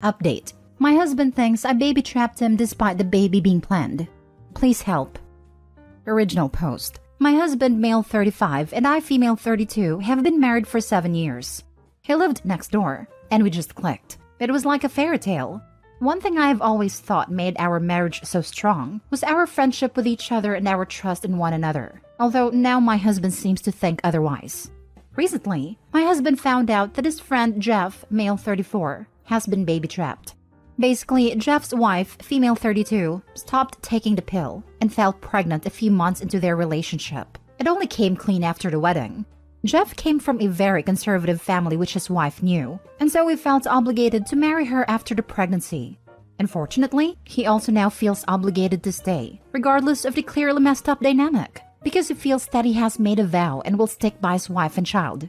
Update. My husband thinks I baby trapped him despite the baby being planned. Please help. Original post. My husband, male 35, and I, female 32, have been married for 7 years. He lived next door, and we just clicked. It was like a fairy tale. One thing I have always thought made our marriage so strong was our friendship with each other and our trust in one another, although now my husband seems to think otherwise. Recently, my husband found out that his friend Jeff, male 34, has been baby trapped. Basically, Jeff's wife, female 32, stopped taking the pill and fell pregnant a few months into their relationship. It only came clean after the wedding. Jeff came from a very conservative family which his wife knew, and so he felt obligated to marry her after the pregnancy. Unfortunately, he also now feels obligated to stay, regardless of the clearly messed up dynamic, because he feels that he has made a vow and will stick by his wife and child.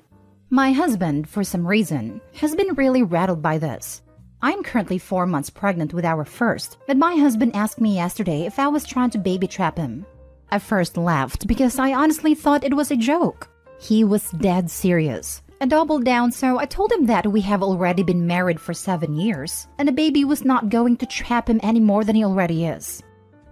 My husband, for some reason, has been really rattled by this. I'm currently 4 months pregnant with our first, but my husband asked me yesterday if I was trying to baby trap him. I first laughed because I honestly thought it was a joke. He was dead serious. I doubled down, so I told him that we have already been married for 7 years, and the baby was not going to trap him any more than he already is.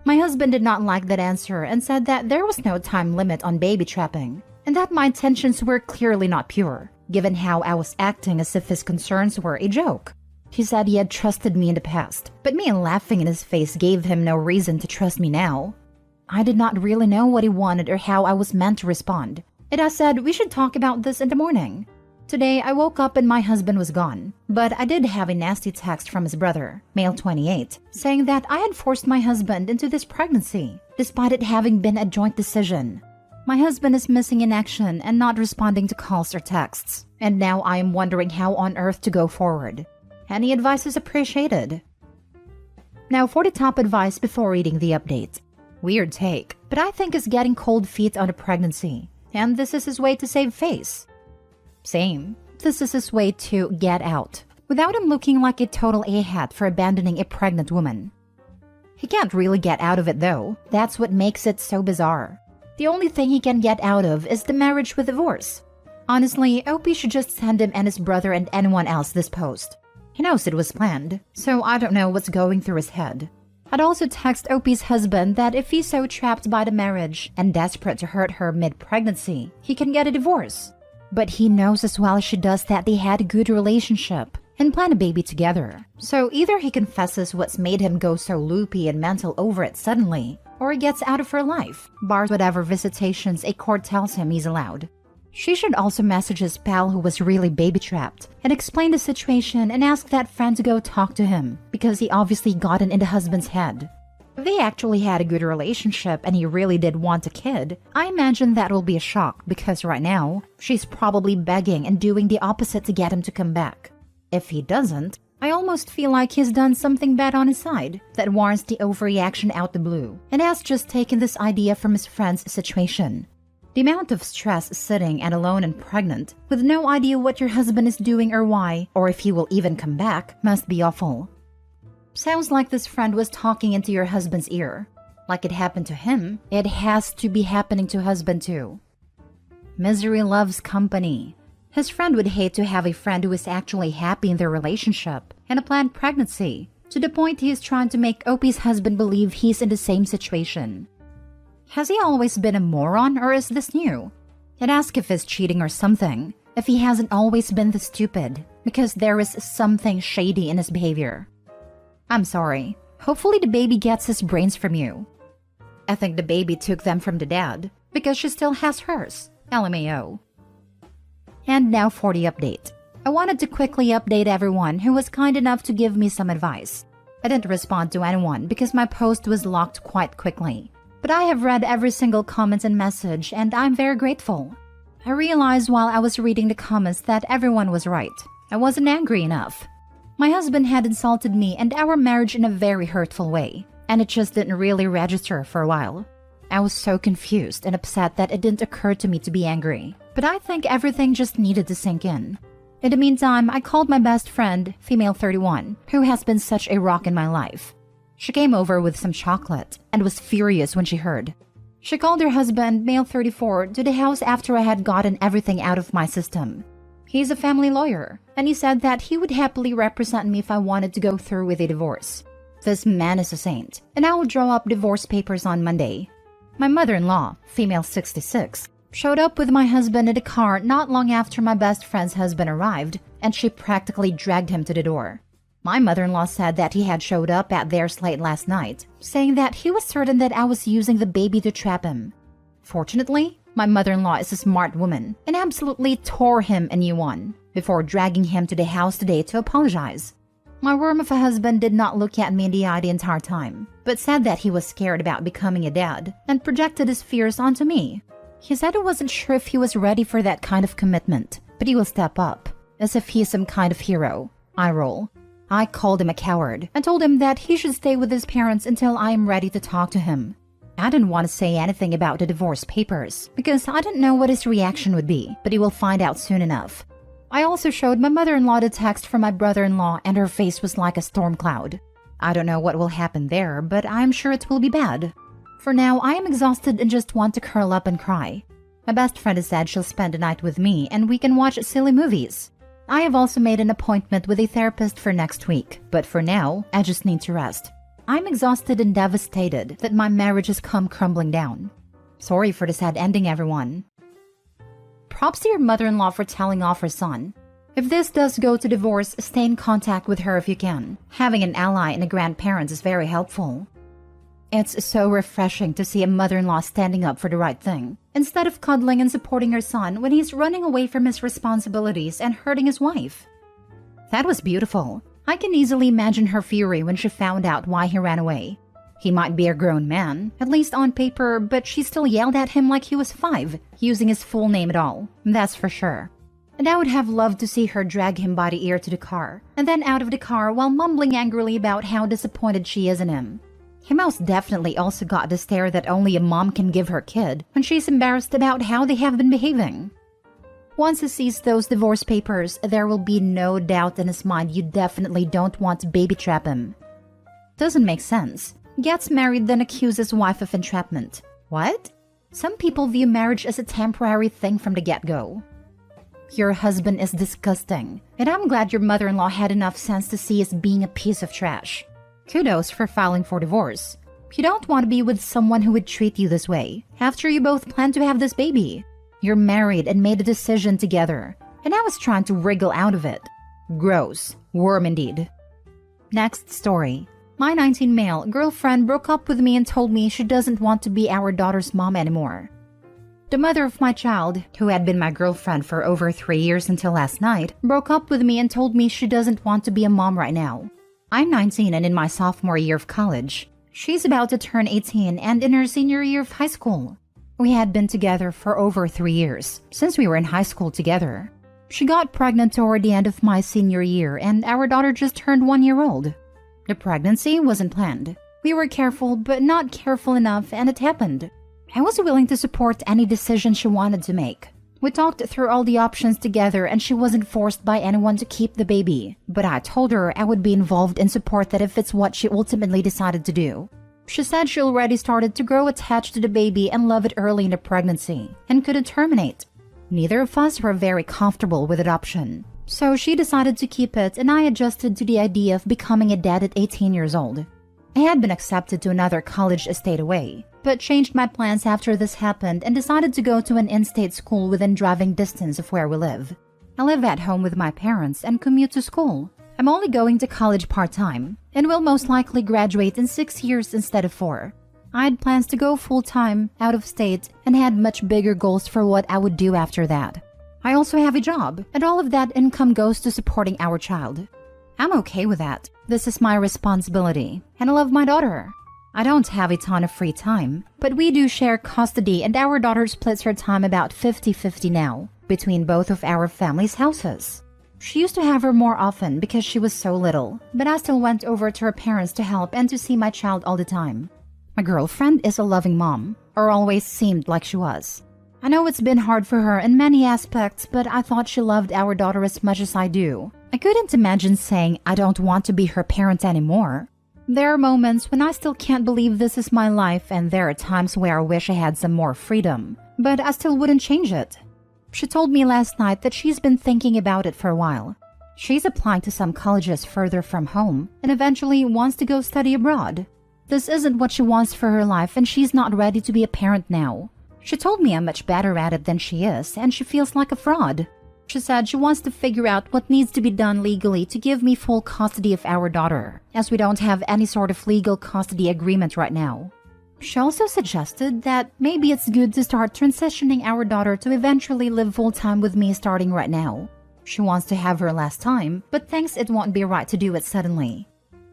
My husband did not like that answer and said that there was no time limit on baby trapping, and that my intentions were clearly not pure, given how I was acting as if his concerns were a joke. He said he had trusted me in the past, but me laughing in his face gave him no reason to trust me now. I did not really know what he wanted or how I was meant to respond. And I said we should talk about this in the morning. Today, I woke up and my husband was gone, but I did have a nasty text from his brother, male 28, saying that I had forced my husband into this pregnancy, despite it having been a joint decision. My husband is missing in action and not responding to calls or texts, and now I am wondering how on earth to go forward. Any advice is appreciated. Now for the top advice before reading the update. Weird take, but I think is getting cold feet on a pregnancy, and this is his way to save face. Same. This is his way to get out, without him looking like a total a-hat for abandoning a pregnant woman. He can't really get out of it though. That's what makes it so bizarre. The only thing he can get out of is the marriage with divorce. Honestly, OP should just send him and his brother and anyone else this post. He knows it was planned, so I don't know what's going through his head. I'd also text OP's husband that if he's so trapped by the marriage and desperate to hurt her mid-pregnancy, he can get a divorce. But he knows as well as she does that they had a good relationship and plan a baby together. So either he confesses what's made him go so loopy and mental over it suddenly, or he gets out of her life, bars whatever visitations a court tells him he's allowed. She should also message his pal who was really baby-trapped and explain the situation and ask that friend to go talk to him because he obviously gotten in the husband's head. If they actually had a good relationship and he really did want a kid, I imagine that will be a shock because right now, she's probably begging and doing the opposite to get him to come back. If he doesn't, I almost feel like he's done something bad on his side that warrants the overreaction out the blue and has just taken this idea from his friend's situation. The amount of stress sitting and alone and pregnant, with no idea what your husband is doing or why, or if he will even come back, must be awful. Sounds like this friend was talking into your husband's ear. Like it happened to him, it has to be happening to husband too. Misery loves company. His friend would hate to have a friend who is actually happy in their relationship and a planned pregnancy, to the point he is trying to make OP's husband believe he's in the same situation. Has he always been a moron or is this new? I'd ask if he's cheating or something, if he hasn't always been this stupid, because there is something shady in his behavior. I'm sorry. Hopefully the baby gets his brains from you. I think the baby took them from the dad, because she still has hers. LMAO. And now for the update. I wanted to quickly update everyone who was kind enough to give me some advice. I didn't respond to anyone because my post was locked quite quickly. But I have read every single comment and message, and I'm very grateful. I realized while I was reading the comments that everyone was right. I wasn't angry enough. My husband had insulted me and our marriage in a very hurtful way, and it just didn't really register for a while. I was so confused and upset that it didn't occur to me to be angry, but I think everything just needed to sink in. In the meantime, I called my best friend, female 31, who has been such a rock in my life. She came over with some chocolate and was furious when she heard. She called her husband, male 34, to the house after I had gotten everything out of my system. He's a family lawyer, and he said that he would happily represent me if I wanted to go through with a divorce. This man is a saint, and I will draw up divorce papers on Monday. My mother-in-law, female 66, showed up with my husband in a car not long after my best friend's husband arrived, and she practically dragged him to the door. My mother-in-law said that he had showed up at theirs late last night, saying that he was certain that I was using the baby to trap him. Fortunately, my mother-in-law is a smart woman and absolutely tore him a new one before dragging him to the house today to apologize. My worm of a husband did not look at me in the eye the entire time, but said that he was scared about becoming a dad and projected his fears onto me. He said he wasn't sure if he was ready for that kind of commitment, but he will step up, as if he is some kind of hero. I roll. I called him a coward and told him that he should stay with his parents until I am ready to talk to him. I didn't want to say anything about the divorce papers because I didn't know what his reaction would be, but he will find out soon enough. I also showed my mother-in-law the text from my brother-in-law, and her face was like a storm cloud. I don't know what will happen there, but I'm sure it will be bad. For now, I am exhausted and just want to curl up and cry. My best friend has said she'll spend the night with me and we can watch silly movies. I have also made an appointment with a therapist for next week, but for now, I just need to rest. I'm exhausted and devastated that my marriage has come crumbling down. Sorry for the sad ending, everyone. Props to your mother-in-law for telling off her son. If this does go to divorce, stay in contact with her if you can. Having an ally and a grandparent is very helpful. It's so refreshing to see a mother-in-law standing up for the right thing, instead of cuddling and supporting her son when he's running away from his responsibilities and hurting his wife. That was beautiful. I can easily imagine her fury when she found out why he ran away. He might be a grown man, at least on paper, but she still yelled at him like he was 5, using his full name at all, that's for sure. And I would have loved to see her drag him by the ear to the car, and then out of the car while mumbling angrily about how disappointed she is in him. He most definitely also got the stare that only a mom can give her kid when she's embarrassed about how they have been behaving. Once he sees those divorce papers, there will be no doubt in his mind you definitely don't want to baby trap him. Doesn't make sense. Gets married then accuses wife of entrapment. What? Some people view marriage as a temporary thing from the get-go. Your husband is disgusting, and I'm glad your mother-in-law had enough sense to see us being a piece of trash. Kudos for filing for divorce. You don't want to be with someone who would treat you this way, after you both plan to have this baby. You're married and made a decision together, and I was trying to wriggle out of it. Gross. Worm indeed. Next story. My 19 male girlfriend broke up with me and told me she doesn't want to be our daughter's mom anymore. The mother of my child, who had been my girlfriend for over 3 years until last night, broke up with me and told me she doesn't want to be a mom right now. I'm 19 and in my sophomore year of college. She's about to turn 18 and in her senior year of high school. We had been together for over 3 years, since we were in high school together. She got pregnant toward the end of my senior year and our daughter just turned 1 year old. The pregnancy wasn't planned. We were careful, but not careful enough, and it happened. I was willing to support any decision she wanted to make. We talked through all the options together and she wasn't forced by anyone to keep the baby, but I told her I would be involved and support that if it's what she ultimately decided to do. She said she already started to grow attached to the baby and love it early in the pregnancy, and couldn't terminate. Neither of us were very comfortable with adoption, so she decided to keep it and I adjusted to the idea of becoming a dad at 18 years old. I had been accepted to another college a state away, but changed my plans after this happened and decided to go to an in-state school within driving distance of where we live. I live at home with my parents and commute to school. I'm only going to college part-time and will most likely graduate in 6 years instead of 4. I had plans to go full-time, out of state, and had much bigger goals for what I would do after that. I also have a job, and all of that income goes to supporting our child. I'm okay with that. This is my responsibility, and I love my daughter. I don't have a ton of free time, but we do share custody and our daughter splits her time about 50-50 now, between both of our family's houses. She used to have her more often because she was so little, but I still went over to her parents to help and to see my child all the time. My girlfriend is a loving mom, or always seemed like she was. I know it's been hard for her in many aspects, but I thought she loved our daughter as much as I do. I couldn't imagine saying I don't want to be her parent anymore. There are moments when I still can't believe this is my life, and there are times where I wish I had some more freedom, but I still wouldn't change it. She told me last night that she's been thinking about it for a while. She's applying to some colleges further from home and eventually wants to go study abroad. This isn't what she wants for her life, and she's not ready to be a parent now. She told me I'm much better at it than she is, and she feels like a fraud. She said she wants to figure out what needs to be done legally to give me full custody of our daughter, as we don't have any sort of legal custody agreement right now. She also suggested that maybe it's good to start transitioning our daughter to eventually live full-time with me starting right now. She wants to have her last time, but thinks it won't be right to do it suddenly.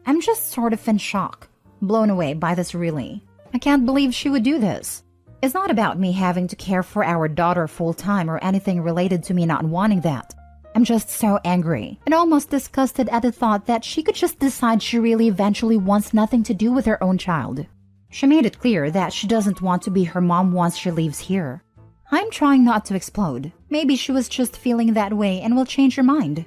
I'm just sort of in shock, blown away by this really. I can't believe she would do this. It's not about me having to care for our daughter full-time or anything related to me not wanting that. I'm just so angry and almost disgusted at the thought that she could just decide she really eventually wants nothing to do with her own child. She made it clear that she doesn't want to be her mom once she leaves here. I'm trying not to explode. Maybe she was just feeling that way and will change her mind.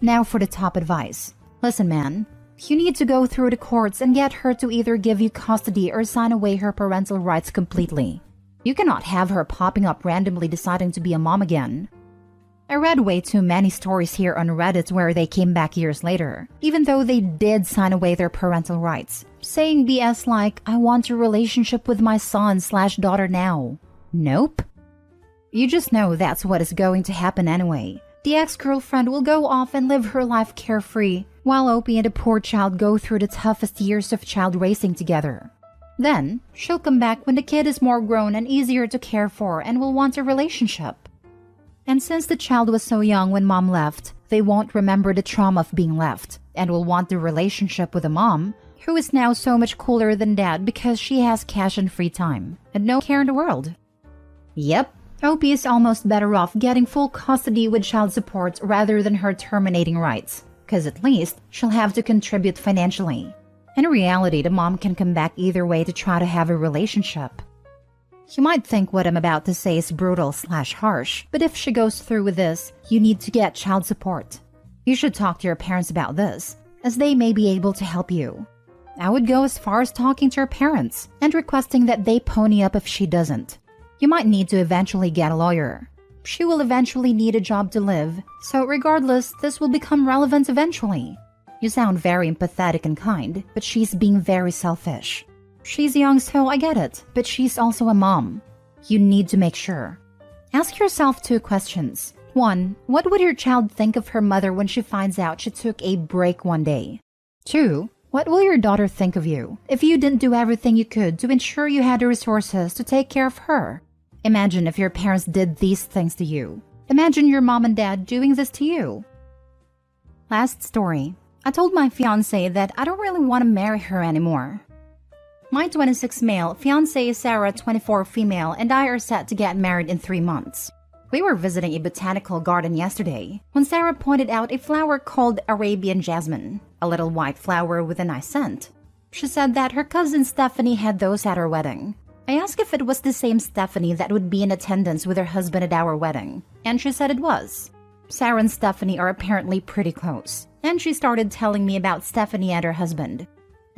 Now for the top advice. Listen, man. You need to go through the courts and get her to either give you custody or sign away her parental rights completely. You cannot have her popping up randomly deciding to be a mom again. I read way too many stories here on Reddit where they came back years later, even though they did sign away their parental rights, saying BS like, I want a relationship with my son/daughter now. Nope. You just know that's what is going to happen anyway. The ex-girlfriend will go off and live her life carefree, while Opie and the poor child go through the toughest years of child raising together. Then, she'll come back when the kid is more grown and easier to care for and will want a relationship. And since the child was so young when mom left, they won't remember the trauma of being left and will want the relationship with a mom who is now so much cooler than dad because she has cash and free time and no care in the world. Yep, Opie is almost better off getting full custody with child support rather than her terminating rights, because at least she'll have to contribute financially. In reality, the mom can come back either way to try to have a relationship. You might think what I'm about to say is brutal/harsh, but if she goes through with this, you need to get child support. You should talk to your parents about this, as they may be able to help you. I would go as far as talking to her parents and requesting that they pony up if she doesn't. You might need to eventually get a lawyer. She will eventually need a job to live, so regardless, this will become relevant eventually. You sound very empathetic and kind, but she's being very selfish. She's young, so I get it, but she's also a mom. You need to make sure. Ask yourself 2 questions. 1. What would your child think of her mother when she finds out she took a break one day? 2. What will your daughter think of you if you didn't do everything you could to ensure you had the resources to take care of her? Imagine if your parents did these things to you. Imagine your mom and dad doing this to you. Last story. I told my fiancé that I don't really want to marry her anymore. My 26 male, fiancé Sarah 24 female, and I are set to get married in 3 months. We were visiting a botanical garden yesterday when Sarah pointed out a flower called Arabian jasmine, a little white flower with a nice scent. She said that her cousin Stephanie had those at her wedding. I asked if it was the same Stephanie that would be in attendance with her husband at our wedding, and she said it was. Sarah and Stephanie are apparently pretty close, and she started telling me about Stephanie and her husband.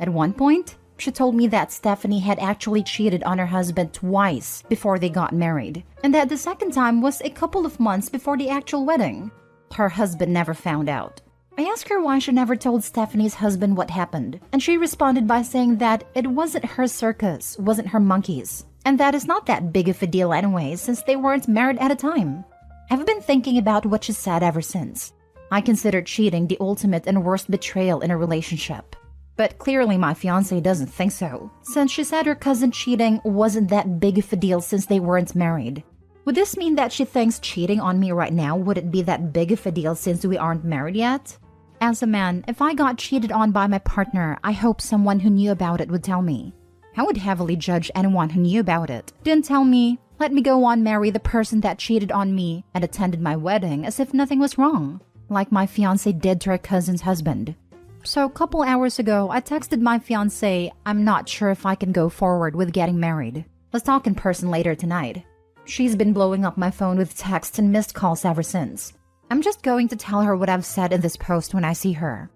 At one point, she told me that Stephanie had actually cheated on her husband twice before they got married, and that the second time was a couple of months before the actual wedding. Her husband never found out. I asked her why she never told Stephanie's husband what happened, and she responded by saying that it wasn't her circus, wasn't her monkeys, and that is not that big of a deal anyway since they weren't married at a time. I've been thinking about what she said ever since. I consider cheating the ultimate and worst betrayal in a relationship. But clearly my fiancé doesn't think so, since she said her cousin cheating wasn't that big of a deal since they weren't married. Would this mean that she thinks cheating on me right now wouldn't be that big of a deal since we aren't married yet? As a man, if I got cheated on by my partner, I hope someone who knew about it would tell me. I would heavily judge anyone who knew about it. Didn't tell me, let me go on marry the person that cheated on me and attended my wedding as if nothing was wrong, like my fiancé did to her cousin's husband. So a couple hours ago, I texted my fiancé, I'm not sure if I can go forward with getting married. Let's talk in person later tonight. She's been blowing up my phone with texts and missed calls ever since. I'm just going to tell her what I've said in this post when I see her.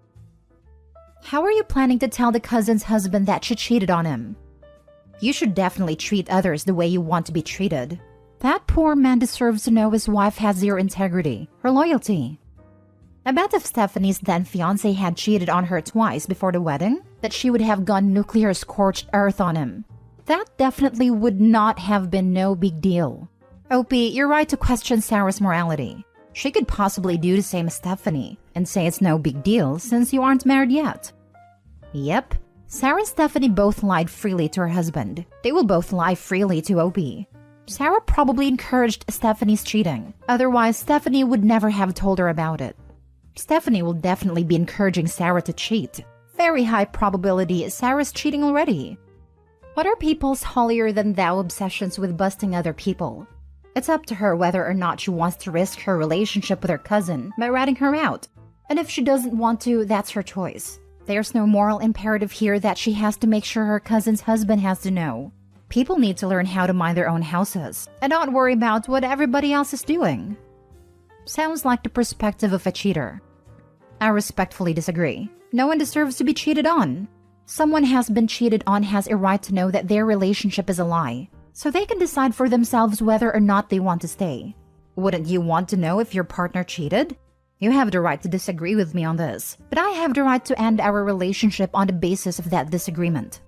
How are you planning to tell the cousin's husband that she cheated on him? You should definitely treat others the way you want to be treated. That poor man deserves to know his wife has zero integrity, her loyalty. I bet if Stephanie's then fiance had cheated on her twice before the wedding, that she would have gone nuclear scorched earth on him. That definitely would not have been no big deal. Opie, you're right to question Sarah's morality. She could possibly do the same as Stephanie and say it's no big deal since you aren't married yet. Yep, Sarah and Stephanie both lied freely to her husband. They will both lie freely to Opie. Sarah probably encouraged Stephanie's cheating. Otherwise, Stephanie would never have told her about it. Stephanie will definitely be encouraging Sarah to cheat. Very high probability Sarah's cheating already. What are people's holier-than-thou obsessions with busting other people? It's up to her whether or not she wants to risk her relationship with her cousin by ratting her out. And if she doesn't want to, that's her choice. There's no moral imperative here that she has to make sure her cousin's husband has to know. People need to learn how to mind their own houses and not worry about what everybody else is doing. Sounds like the perspective of a cheater. I respectfully disagree. No one deserves to be cheated on. Someone has been cheated on has a right to know that their relationship is a lie, so they can decide for themselves whether or not they want to stay. Wouldn't you want to know if your partner cheated? You have the right to disagree with me on this, but I have the right to end our relationship on the basis of that disagreement.